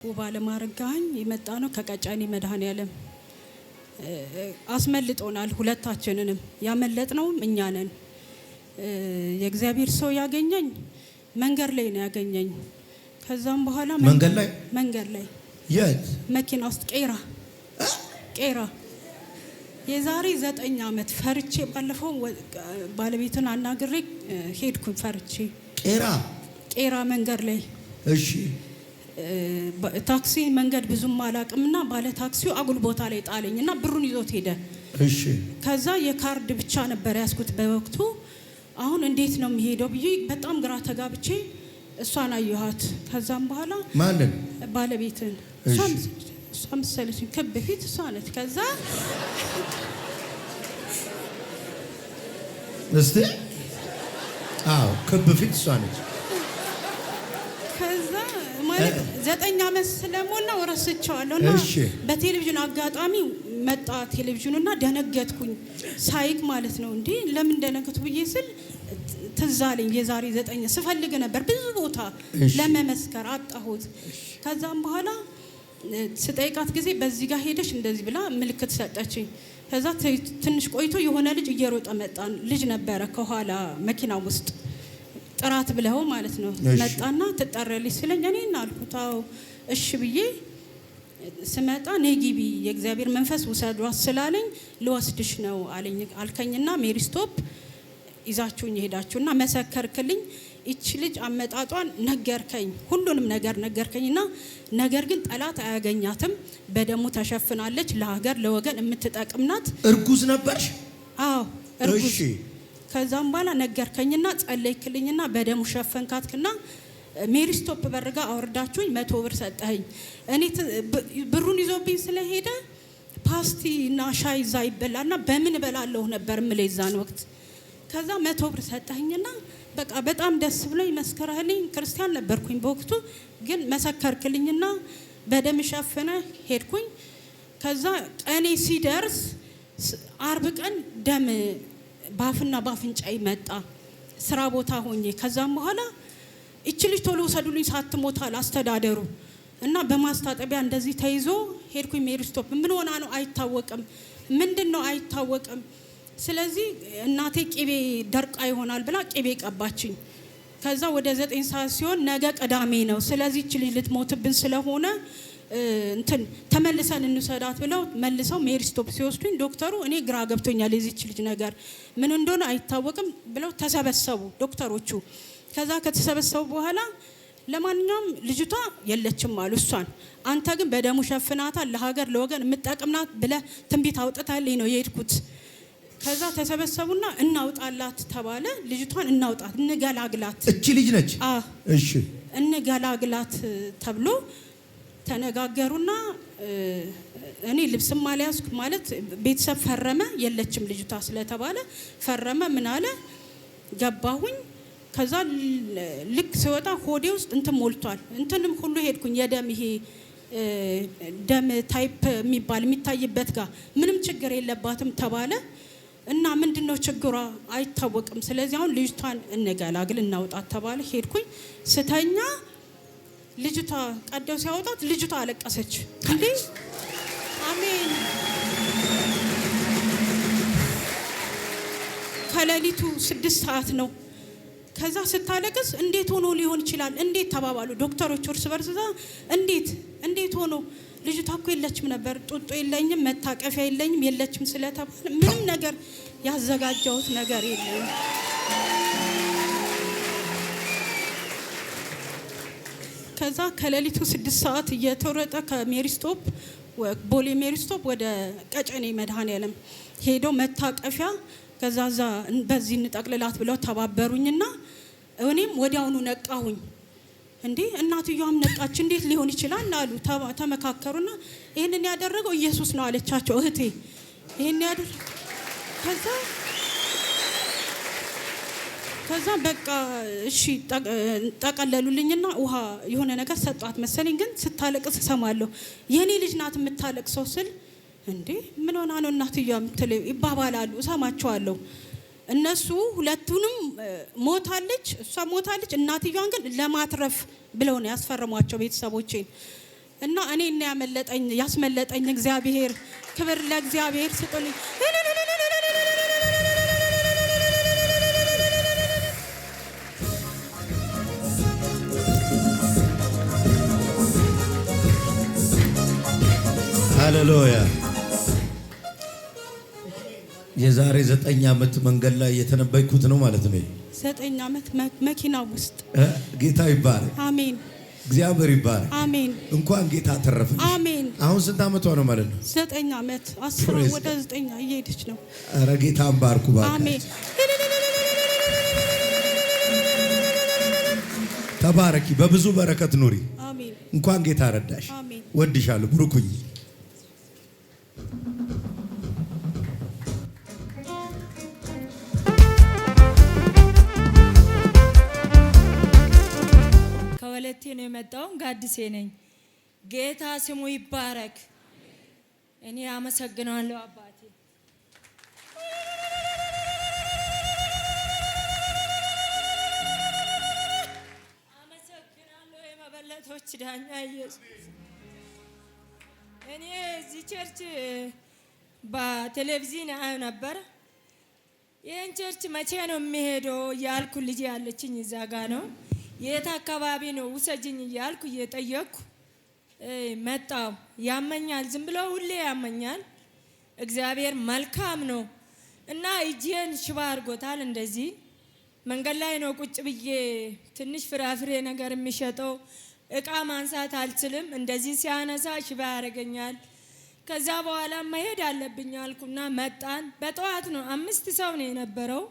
ባለማረጋኝ የመጣ ነው ከቀጨኔ መድኃኔዓለም አስመልጦናል። ሁለታችንንም ያመለጥነው እኛ ነን። የእግዚአብሔር ሰው ያገኘኝ መንገድ ላይ ነው ያገኘኝ። ከዛም በኋላ መንገድ ላይ የት መኪና ውስጥ ቄራ የዛሬ 9 ዓመት ፈርቼ ባለፈው ባለቤቱን አናግሬ ሄድኩኝ። ፈርቼ ቄራ መንገድ ላይ እሺ ታክሲ መንገድ ብዙም አላቅምና ባለ ታክሲው አጉል ቦታ ላይ ጣለኝና ብሩን ይዞት ሄደ። እሺ ከዛ የካርድ ብቻ ነበር ያስኩት በወቅቱ። አሁን እንዴት ነው የሚሄደው ብዬ በጣም ግራ ተጋብቼ እሷን አየኋት። ከዛም በኋላ ማንን ባለቤትን እሷ መሰለችኝ ከብ ፊት እሷ ነች። ከዛ እስቲ ከብ ፊት እሷ ነች። ከዛ ማለት 9 ዓመት ስለሞላው ረስቼዋለሁና በቴሌቪዥን አጋጣሚ መጣ ቴሌቪዥኑና ደነገጥኩኝ። ሳይቅ ማለት ነው እንዴ ለምን ደነገጥኩ ብዬ ስል ትዝ አለኝ። የዛሬ 9 ስፈልግ ነበር ብዙ ቦታ ለመመስከር አጣሁት። ከዛም በኋላ ስጠይቃት ጊዜ በዚህ ጋር ሄደሽ እንደዚህ ብላ ምልክት ሰጠችኝ። ከዛ ትንሽ ቆይቶ የሆነ ልጅ እየሮጠ መጣ። ልጅ ነበረ ከኋላ መኪና ውስጥ ጥራት ብለው ማለት ነው። መጣና ትጠራለች ስለኝ እኔና አልኩት አዎ እሺ ብዬ ስመጣ ነይ ግቢ የእግዚአብሔር መንፈስ ውሰዷት ስላለኝ ልወስድሽ ነው አልከኝና ሜሪ ስቶፕ ይዛችሁኝ ሄዳችሁና መሰከርክልኝ። እቺ ልጅ አመጣጧን ነገርከኝ፣ ሁሉንም ነገር ነገርከኝና ነገር ግን ጠላት አያገኛትም፣ በደሙ ተሸፍናለች፣ ለሀገር ለወገን የምትጠቅምናት። እርጉዝ ነበርሽ? አዎ እርጉዝ። ከዛም በኋላ ነገርከኝና ጸለይክልኝና በደሙ ሸፈንካትክና ሜሪ ስቶፕ በርጋ አወርዳችሁኝ 100 ብር ሰጠኸኝ። እኔ ብሩን ይዞብኝ ስለሄደ ፓስቲ እና ሻይ ይዛ ይበላልና በምን እበላለሁ ነበር ምለይዛን ወቅት። ከዛ 100 ብር ሰጠኸኝና በቃ በጣም ደስ ብሎኝ መስከረህልኝ። ክርስቲያን ነበርኩኝ በወቅቱ ግን መሰከርክልኝና በደም ሸፈነ ሄድኩኝ። ከዛ ቀኔ ሲደርስ አርብ ቀን ደም ባፍና ባፍንጫይ መጣ ስራ ቦታ ሆኜ። ከዛም በኋላ እቺ ልጅ ቶሎ ወሰዱልኝ ሳትሞታል አስተዳደሩ እና በማስታጠቢያ እንደዚህ ተይዞ ሄድኩኝ ሜሪ ስቶፕ። ምን ሆና ነው አይታወቅም፣ ምንድነው አይታወቅም። ስለዚህ እናቴ ቂቤ ደርቃ ይሆናል ብላ ቂቤ ቀባችኝ። ከዛ ወደ 9 ሰዓት ሲሆን ነገ ቅዳሜ ነው፣ ስለዚህ እቺ ልጅ ልትሞትብን ስለሆነ ተመልሰን እንሰዳት ብለው መልሰው ሜሪ ስቶፕ ሲወስዱኝ ዶክተሩ እኔ ግራ ገብቶኛል የዚች ልጅ ነገር ምን እንደሆነ አይታወቅም ብለው ተሰበሰቡ ዶክተሮቹ። ከዛ ከተሰበሰቡ በኋላ ለማንኛውም ልጅቷ የለችም አሉ እሷን። አንተ ግን በደሙ ሸፍናታል፣ ለሀገር ለወገን የምትጠቅምናት ብለህ ትንቢት አውጥታልኝ ነው የሄድኩት። ከዛ ተሰበሰቡና እናውጣላት ተባለ። ልጅቷን እናውጣት እንገላግላት። እቺ ልጅ ነች? እሺ እንገላግላት ተብሎ ተነጋገሩና እኔ ልብስም አልያዝኩ ማለት ቤተሰብ ፈረመ የለችም ልጅቷ ስለተባለ ፈረመ። ምን አለ ገባሁኝ። ከዛ ልክ ሲወጣ ሆዴ ውስጥ ሞልቷል። እንትንም ሁሉ ሄድኩኝ የደም ይሄ ደም ታይፕ የሚባል የሚታይበት ጋር ምንም ችግር የለባትም ተባለ። እና ምንድነው ችግሯ አይታወቅም፣ ስለዚህ አሁን ልጅቷን እንገላግል እናውጣት ተባለ። ሄድኩኝ ስተኛ ልጅቷ ቀደው ሲያወጣት ልጅቷ አለቀሰች። እንዴ አሜን። ከሌሊቱ 6 ሰዓት ነው። ከዛ ስታለቅስ እንዴት ሆኖ ሊሆን ይችላል እንዴት ተባባሉ ዶክተሮች እርስ በርስ። እንዴት ሆኖ ልጅቷ እኮ የለችም ነበር፣ ጡጦ የለኝም መታቀፊያ የለኝም የለችም ስለተባለ ምንም ነገር ያዘጋጀሁት ነገር የለም። ከዛ ከሌሊቱ 6 ሰዓት እየተወረጠ ከሜሪ ስቶፕ ቦሌ ሜሪ ስቶፕ ወደ ቀጨኔ መድኃኔዓለም ሄዶ መታቀፊያ ከዛዛ በዚህ እንጠቅልላት ብለው ተባበሩኝና እኔም ወዲያውኑ ነቃሁኝ። እንዴ እናትየዋም ነቃች፣ እንዴት ሊሆን ይችላል አሉ። ተመካከሩና ይሄንን ያደረገው ኢየሱስ ነው አለቻቸው እህቴ። ይሄን ያደረገው ከዛ በቃ እሺ ጠቀለሉልኝና ውሃ የሆነ ነገር ሰጧት መሰለኝ። ግን ስታለቅስ ሰማለሁ። የኔ ልጅ ናት የምታለቅሰው ስል እንዴ ምን ሆና ነው እናትየዋ የምትለው ይባባላሉ፣ እሰማቸዋለሁ። እነሱ ሁለቱንም ሞታለች፣ እሷ ሞታለች፣ እናትየዋን ግን ለማትረፍ ብለው ነው ያስፈረሟቸው ቤተሰቦቼን። እና እኔን ያስመለጠኝ እግዚአብሔር። ክብር ለእግዚአብሔር ስጡልኝ። ሃሌሉያ። የዛሬ 9 ዓመት መንገድ ላይ የተነበይኩት ነው ማለት ነው። 9 ዓመት መኪና ውስጥ። ጌታ ይባረክ። አሜን። እግዚአብሔር ይባረክ። አሜን። እንኳን ጌታ አተረፈሽ። አሜን። አሁን ስንት ዓመቷ ነው ማለት ነው? 9 ዓመት 10 ወደ 9 እየሄደች ነው። ኧረ ጌታን ባርኩ ባርኩ። አሜን። ተባረኪ፣ በብዙ በረከት ኑሪ። አሜን። እንኳን ጌታ ረዳሽ። አሜን። ወድሻለሁ። ብሩኩኝ። ከወለቴ ነው የመጣው። ጋድሴ ነኝ። ጌታ ስሙ ይባረክ። እኔ አመሰግናለሁ አባቴ። አመሰግናለሁ የመበለቶች ዳኛ ኢየሱስ። እኔ እዚህ ቸርች በቴሌቪዥን አዩ ነበር። ይህን ቸርች መቼ ነው የሚሄደው እያልኩ ልጅ ያለችኝ እዛ ጋ ነው። የት አካባቢ ነው ውሰጅኝ እያልኩ እየጠየቅኩ መጣው። ያመኛል፣ ዝም ብሎ ሁሌ ያመኛል። እግዚአብሔር መልካም ነው እና እጄን ሽባ አድርጎታል። እንደዚህ መንገድ ላይ ነው ቁጭ ብዬ ትንሽ ፍራፍሬ ነገር የሚሸጠው እቃ ማንሳት አልችልም። እንደዚህ ሲያነሳ ሽባ ያደርገኛል። ከዛ በኋላ መሄድ አለብኝ አልኩና መጣን። በጠዋት ነው 5 ሰው ነው የነበረው።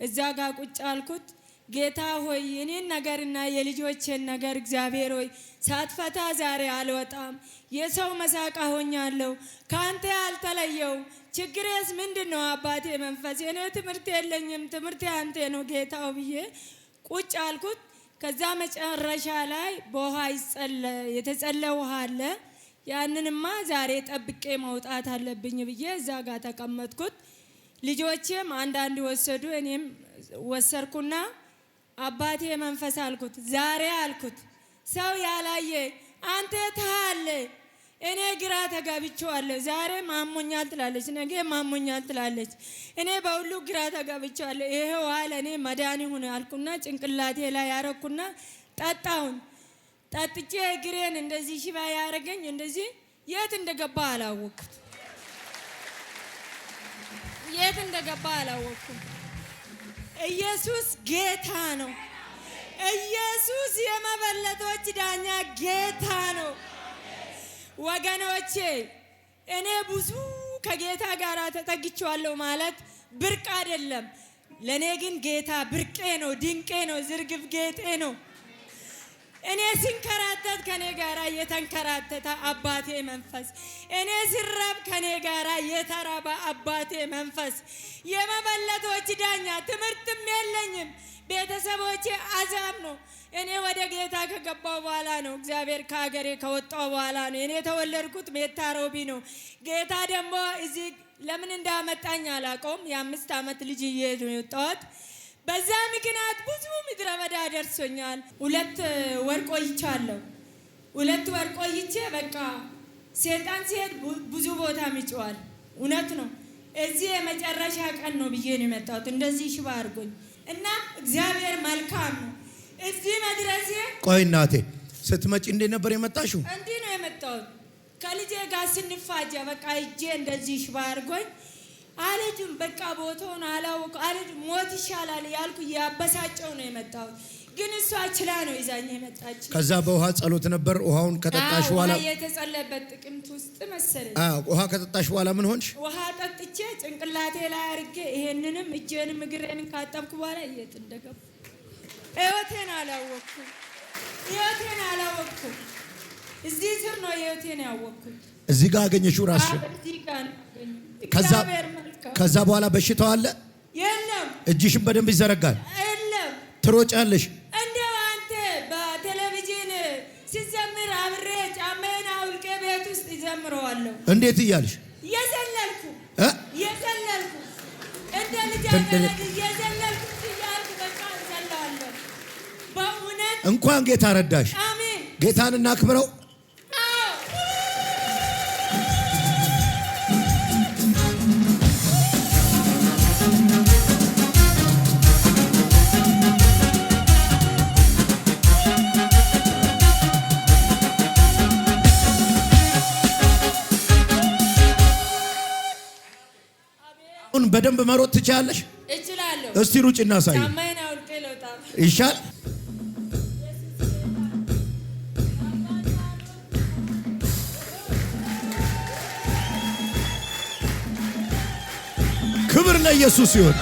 እዛ ጋር ቁጭ አልኩት። ጌታ ሆይ እኔን ነገርና የልጆቼን ነገር እግዚአብሔር ሆይ ሳትፈታ ዛሬ አልወጣም። የሰው መሳቃ ሆኛለሁ። ካንተ ያልተለየው ችግሬስ ምንድነው አባቴ መንፈስ? እኔ ትምህርት የለኝም፣ ትምህርት አንተ ነው ጌታው ብዬ ቁጭ አልኩት። ከዛ መጨረሻ ላይ በውሃ የተጸለ ውሃ አለ። ያንንማ ዛሬ ጠብቄ መውጣት አለብኝ ብዬ እዛ ጋር ተቀመጥኩት። ልጆቼም አንዳንድ ወሰዱ፣ እኔም ወሰርኩና አባቴ መንፈስ አልኩት። ዛሬ አልኩት ሰው ያላየ አንተ ታለ እኔ ግራ ተጋብቻለሁ። ዛሬ ማሞኛል ትላለች፣ ነገ ማሞኛል ትላለች። እኔ በሁሉ ግራ ተጋብቻለሁ። ይሄ ውሃ ለእኔ መዳን ይሁን አልኩና ጭንቅላቴ ላይ ያረኩና ጠጣውን። ጠጥቼ እግሬን እንደዚህ ሽባ ያረገኝ እንደዚህ የት እንደገባ አላወቅኩት። የት እንደገባ አላወቅኩም። ኢየሱስ ጌታ ነው። ኢየሱስ የመበለቶች ዳኛ ጌታ ነው። ወገኖቼ እኔ ብዙ ከጌታ ጋር ተጠግቻለሁ ማለት ብርቅ አይደለም። ለኔ ግን ጌታ ብርቄ ነው፣ ድንቄ ነው፣ ዝርግፍ ጌጤ ነው። እኔ ሲንከራተት ከኔ ጋራ የተንከራተተ አባቴ መንፈስ፣ እኔ ሲራብ ከኔ ጋራ የተራበ አባቴ መንፈስ፣ የመበለቶች ዳኛ። ትምህርትም የለኝም፣ ቤተሰቦቼ አዛብ ነው። እኔ ወደ ጌታ ከገባው በኋላ ነው፣ እግዚአብሔር ከሀገሬ ከወጣው በኋላ ነው። እኔ የተወለድኩት ሜታ ሮቢ ነው። ጌታ ደግሞ እዚህ ለምን እንዳመጣኝ አላውቀውም። የ5 ዓመት ልጅ እየሄዱ ነው የወጣሁት። በዛ ምክንያት ብዙ ምድረ በዳ ደርሶኛል። 2 ወር ቆይቻለሁ። 2 ወር ቆይቼ በቃ ሰይጣን ሲሄድ ብዙ ቦታ ይጮሃል። እውነት ነው። እዚህ የመጨረሻ ቀን ነው ብዬ ነው የመጣሁት። እንደዚህ ሽባ አድርጎኝ እና እግዚአብሔር መልካም ነው። እዚህ መድረሴ ቆይ እናቴ ስትመጪ እንዴት ነበር የመጣሽው? እንዲህ ነው የመጣሁት። ከልጄ ጋር ስንፋጃ በቃ እጄ እንደዚህ ሽባ አድርጎኝ አልሄድም። በቃ ቦታውን አላወቅኩም። አልሄድም፣ ሞት ይሻላል ያልኩ ያበሳጨው ነው የመጣሁት። ግን እሷ ችላ ነው ይዛኝ የመጣች። ከዛ በውሃ ጸሎት ነበር። ውሃውን ከጠጣሽ በኋላ የተጸለበት ጥቅምት ውስጥ መሰለኝ። ውሃ ከጠጣሽ በኋላ ምን ሆንሽ? ውሃ ጠጥቼ ጭንቅላቴ ላይ አድርጌ ይሄንንም እጄንም እግሬንም ካጠብኩ በኋላ የት እንደገባ ህይወቴን አላወቅኩም። ህይወቴን አላወቅኩም። እዚህ ስር ነው ህይወቴን ያወቅኩት። እዚህ ጋር አገኘሽው ራስሽ? እዚህ ጋር ከዛ በኋላ በሽታው አለ? የለም። እጅሽን በደንብ ይዘረጋል? የለም። ትሮጫለሽ? እንደው አንተ በቴሌቪዥን ሲዘምር አብሬ ጫማዬን አውልቄ ቤት ውስጥ ይዘምረዋለሁ። እንዴት እያልሽ? የዘለልኩ እንደ ልጅ የዘለልኩ እያልኩ በቃ እዘለዋለሁ። በእውነት እንኳን ጌታ ረዳሽ። አሜን። ጌታን እናክብረው። አሁን በደንብ መሮጥ ትችላለሽ? እችላለሁ። እስቲ ሩጭና ሳይ ጫማዬን አውልቄ ልውጣ ይሻል። ክብር ለኢየሱስ ይሁን።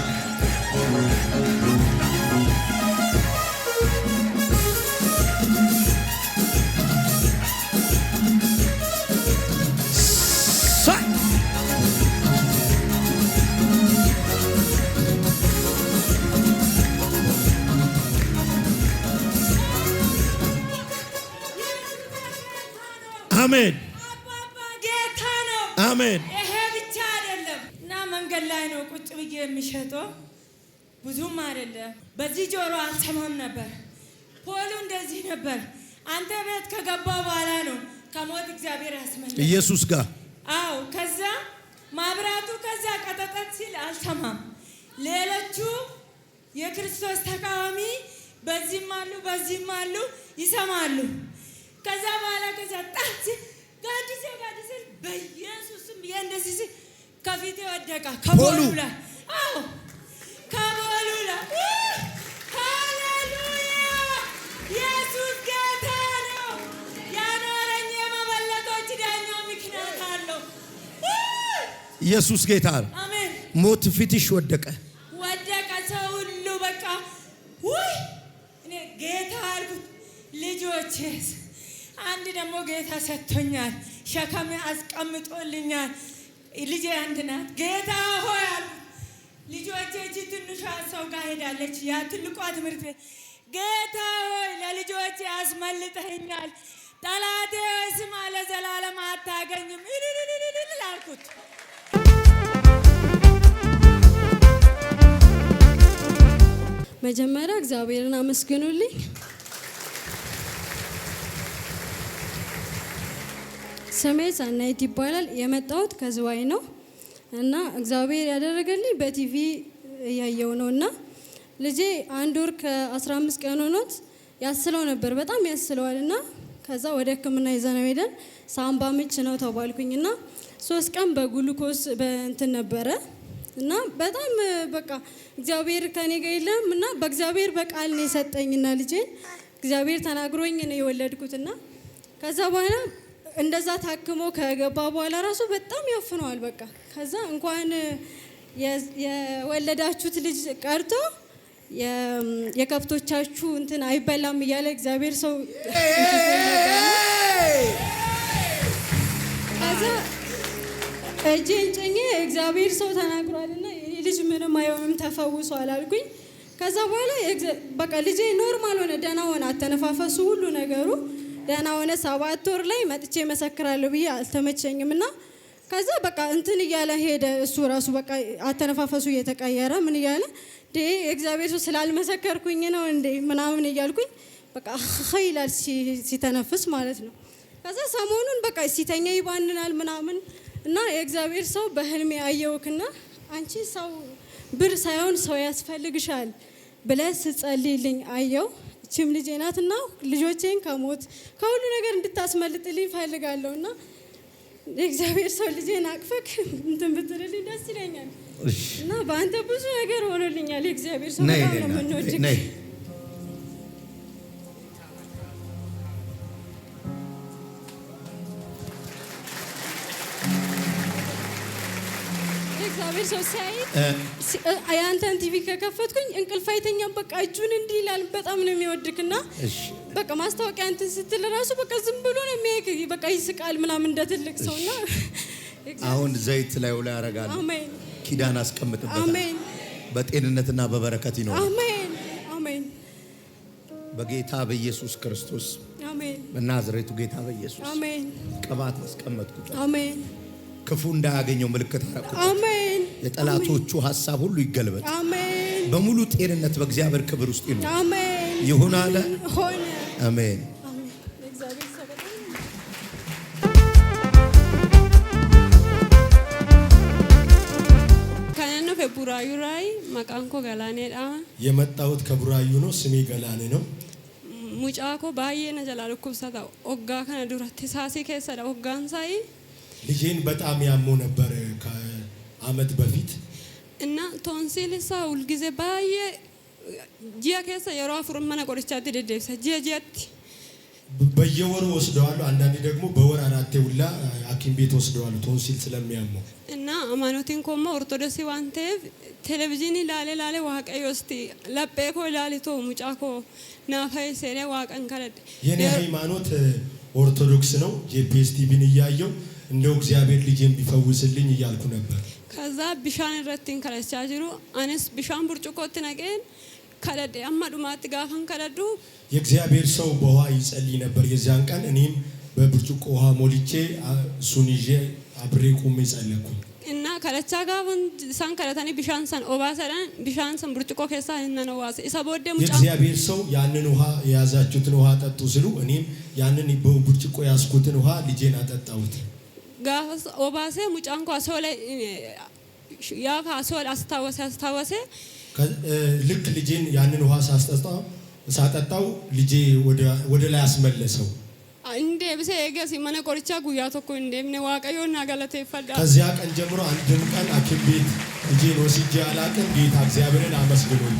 አሜን። አባባ ጌታ ነው። አሜን። ይሄ ብቻ አይደለም እና መንገድ ላይ ነው ቁጭ ብዬ የሚሸጠው ብዙም አይደለም። በዚህ ጆሮ አልሰማም ነበር። ፖሉ እንደዚህ ነበር። አንተ ቤት ከገባ በኋላ ነው ከሞት እግዚአብሔር ያስመለጠ ኢየሱስ ጋር። አዎ ከዛ ማብራቱ ከዛ ቀጠጠት ሲል አልሰማም። ሌሎቹ የክርስቶስ ተቃዋሚ በዚህም አሉ በዚህም አሉ ይሰማሉ። ከዛ በኋላ ከዛ ጣት ጋዲሴ በኢየሱስም እንደዚህ ሲል ከፊቴ ወደቀ ከቦሉ ላይ። አዎ ከቦሉ ላይ። ሃሌሉያ! ኢየሱስ ጌታ ነው። ያኖረኝ የመበለቶች ዳኛ ምክንያት አለው። ኢየሱስ ጌታ ነው። አሜን። ሞት ፊትሽ ወደቀ። ሰው ሁሉ በቃ ውይ እኔ ጌታ አልኩት። ልጆቼስ አንድ ደግሞ ጌታ ሰጥቶኛል፣ ሸከም አስቀምጦልኛል። ልጄ አንድ ናት። ጌታ ሆይ አልኩት። ልጆቼ እቺ ትንሿ ሰው ጋር ሄዳለች፣ ያ ትልቋ ትምህርት ቤት። ጌታ ሆይ ለልጆቼ አስመልጠኛል። ጠላቴ ሆይ ስማ ለዘላለም አታገኝም አልኩት። መጀመሪያ እግዚአብሔርን አመስግኑልኝ። ስሜ ሰናይት ይባላል። የመጣሁት ከዝዋይ ነው እና እግዚአብሔር ያደረገልኝ በቲቪ እያየው ነው እና ልጄ 1 ወር ከ15 ቀን ሆኖት ያስለው ነበር። በጣም ያስለዋል እና ከዛ ወደ ሕክምና ይዘነው ሄደን ሳምባ ምች ነው ተባልኩኝ እና 3 ቀን በግሉኮስ በእንትን ነበረ እና በጣም በቃ እግዚአብሔር ከኔ ጋር የለም እና በእግዚአብሔር በቃል ነው የሰጠኝና ልጄን እግዚአብሔር ተናግሮኝ ነው የወለድኩትና ከዛ በኋላ እንደዛ ታክሞ ከገባ በኋላ ራሱ በጣም ያፍነዋል። በቃ ከዛ እንኳን የወለዳችሁት ልጅ ቀርቶ የከብቶቻችሁ እንትን አይበላም እያለ እግዚአብሔር ሰው ከዛ እጄን ጭኜ እግዚአብሔር ሰው ተናግሯልና የኔ ልጅ ምንም አይሆንም ተፈውሷል አልኩኝ። ከዛ በኋላ በቃ ልጄ ኖርማል ሆነ፣ ደህና ሆነ። አተነፋፈሱ ሁሉ ነገሩ ደህና ሆነ። 7 ወር ላይ መጥቼ መሰክራለሁ ብዬ አልተመቸኝም እና ከዛ በቃ እንትን እያለ ሄደ። እሱ ራሱ በቃ አተነፋፈሱ እየተቀየረ ምን እያለ እግዚአብሔር ሰው ስላልመሰከርኩኝ ነው እንዴ ምናምን እያልኩኝ በቃ ይላል ሲተነፍስ ማለት ነው። ከዛ ሰሞኑን በቃ ሲተኛ ይባንናል ምናምን እና የእግዚአብሔር ሰው በህልሜ አየውክና አንቺ ሰው ብር ሳይሆን ሰው ያስፈልግሻል ብለህ ስትጸልይልኝ አየው። እቺም ልጄ ናትና ልጆቼን ከሞት ከሁሉ ነገር እንድታስመልጥልኝ ፈልጋለሁና የእግዚአብሔር ሰው ልጄን አቅፈክ እንትን ብትልልኝ ደስ ይለኛል እና በአንተ ብዙ ነገር ሆኖልኛል። የእግዚአብሔር ሰው በጣም ነው የምንወድቅ። እግዚአብሔር ሰው ሲያይ ያንተን ቲቪ ከከፈትኩኝ እንቅልፍ አይተኛም። በቃ እጁን እንዲህ ይላል። በጣም ነው የሚወድክና በቃ ማስታወቂያ እንትን ስትል ራሱ በቃ ዝም ብሎ ነው የሚያይክ። በቃ ይስቃል ምናምን እንደ ትልቅ ሰውና አሁን ዘይት ላይ ወላ ያረጋል። አሜን። ኪዳን አስቀምጥበታል። አሜን። በጤንነትና በበረከት ይኖር። አሜን። አሜን። በጌታ በኢየሱስ ክርስቶስ አሜን። በናዝሬቱ ጌታ በኢየሱስ አሜን። ቅባት አስቀመጥኩት። አሜን። ክፉ እንዳያገኘው ምልክት አረኩት። አሜን። የጠላቶቹ ሐሳብ ሁሉ ይገልበጥ። አሜን። በሙሉ ጤንነት በእግዚአብሔር ክብር ውስጥ ይሁን። አሜን። ይሁን አለ ሆነ። አሜን። እግዚአብሔር ሰው ከነነ ከቡራዩ ራይ መቃንኮ ገላኔ ዳ የመጣሁት ከቡራዩ ነው። ስሜ ገላኔ ነው። ሙጫኮ ባየነ ጀላል ኩብሰታ ኦጋ ከነ ዱራቲ ሳሲ ከሰዳ ኦጋን ሳይ ልጄን በጣም ያሞ ነበር ከአመት በፊት እና ቶንሲል ሳውል ጊዜ ባየ ጂያ ከሰ የሮ አፍሩም ማና ቆርቻት ደደብሰ ጂያት በየወሩ ወስደዋለሁ። አንዳንዴ ደግሞ በወር አራቴ ሁላ ሐኪም ቤት ወስደዋለሁ ቶንሲል ስለሚያመው እና አማኖቲን ኮማ ኦርቶዶክስ ዋንቴ ቴሌቪዥን ላለ ዋቀዮ እስቲ ለጴኮ ላሊቶ ሙጫኮ ናፋይ ሰኔ ዋቀን ከለደ የኔ ሃይማኖት ኦርቶዶክስ ነው። ጄፒኤስ ቲቪን እያየው እንደው እግዚአብሔር ልጄን ቢፈውስልኝ እያልኩ ነበር። ከዛ ቢሻን ረቲን ከለቻ ጅሩ አንስ ቢሻን ብርጭቆት ነገን ከለደ አማዱማት ጋፋን ከለዱ የእግዚአብሔር ሰው በውሃ ይጸልይ ነበር። የዚያን ቀን እኔም በብርጭቆ ውሃ ሞልቼ እሱን ይዤ አብሬ ቆሜ ጸለይኩኝ እና ከለቻ ጋፋን ሳን ከለታኒ ቢሻን ሳን ኦባሰዳን ቢሻን ሳን ብርጭቆ ከሳ እና ዋስ ኢሳቦደ ሙጫ የእግዚአብሔር ሰው ያንን ውሃ የያዛችሁትን ውሃ ጠጡ ሲሉ እኔም ያንን በብርጭቆ ያስኩትን ውሃ ልጄን አጠጣሁት። ጋፋስ ኦባሰ ሙጫንኳ ሶለ ያፋ ሶል አስታወሰ ልክ ልጄን ያንን ውሃ ሳጠጣው ልጄ ወደ ላይ አስመለሰው። እንደ ብሰ የገሲ ማነ ቆርቻ ጉያ ተኮ እንደምነ ዋቀዮና ገለተ ይፈዳ ከዚያ ቀን ጀምሮ አንድም ቀን ሐኪም ቤት ልጄን ወስጄ አላቅም። ጌታ እግዚአብሔርን አመስግኑልኝ።